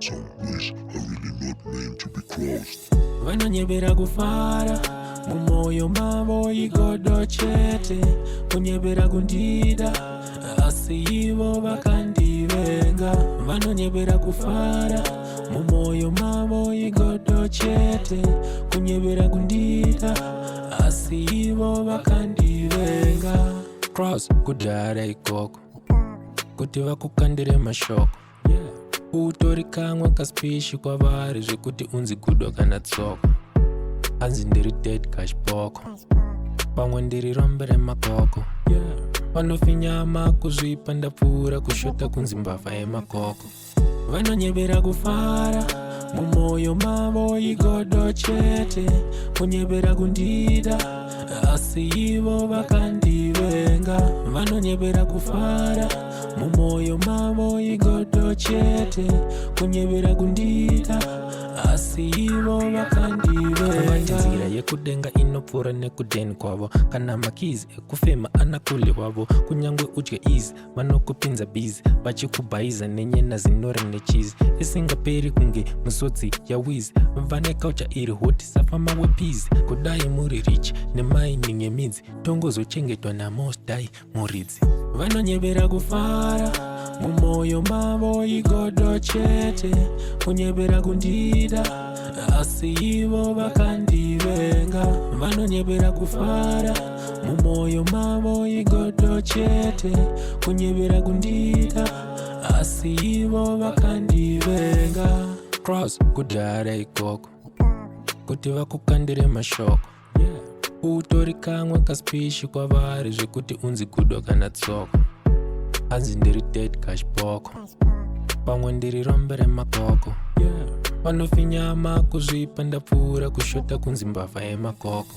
Some ways are really not meant to be crossed. Vanonyebera kufara mumoyo mavo igodo chete, kunyebera kundida asi ivo vakandivenga. Vanonyebera kufara mumoyo mavo igodo chete, kunyebera kundida asi ivo vakandivenga. Cross kudhara ikoko kuti vakukandire mashoko, utori kamwe kaspishi kwavari zvekuti unzi gudo kana tsoko. Hanzi ndiri dead cash boko, pamwe ndiri rombe remakoko. Vanofinyama kuzvipa ndapfuura kushota kunzi mbavha yemakoko. Vanonyebera kufara mumoyo mavo igodo chete, kunyebera kundida asi ivo vakandivenga. Vanonyebera kufara mumoyo mavo igodo chete, kunyebera kundida asi ivo vakandivenga. Nzira yekudenga inopfuura nekudeni kwavo, kana makizi ekufema anakule wavo. Kunyangwe udye easy vanokupinza busy, vachikubhaiza nenyena zinori nechizi. Isingaperi kunge misodzi yawizi, vane culture iri hoti safama wepizi. Kudai muri rich nemining yemidzi, tongozochengetwa naMost Dai muridzi. Vanonyebera kufara mumoyo mavo igodo chete, kunyebera kundida asi ivo vakandivenga. Vanonyebera kufara mumoyo mavo igodo chete, kunyebera kundida asi ivo vakandivenga. Cross kudhara ikoko kuti vakukandire mashoko, utori kamwe kaspishi kwavari zvekuti unzi gudo kana tsoko. Hanzi ndiri dead cash boko, pamwe ndiri rombe remakoko. Vanofinyama kuzvipa ndapfuura kushota kunzi mbavha yemakoko.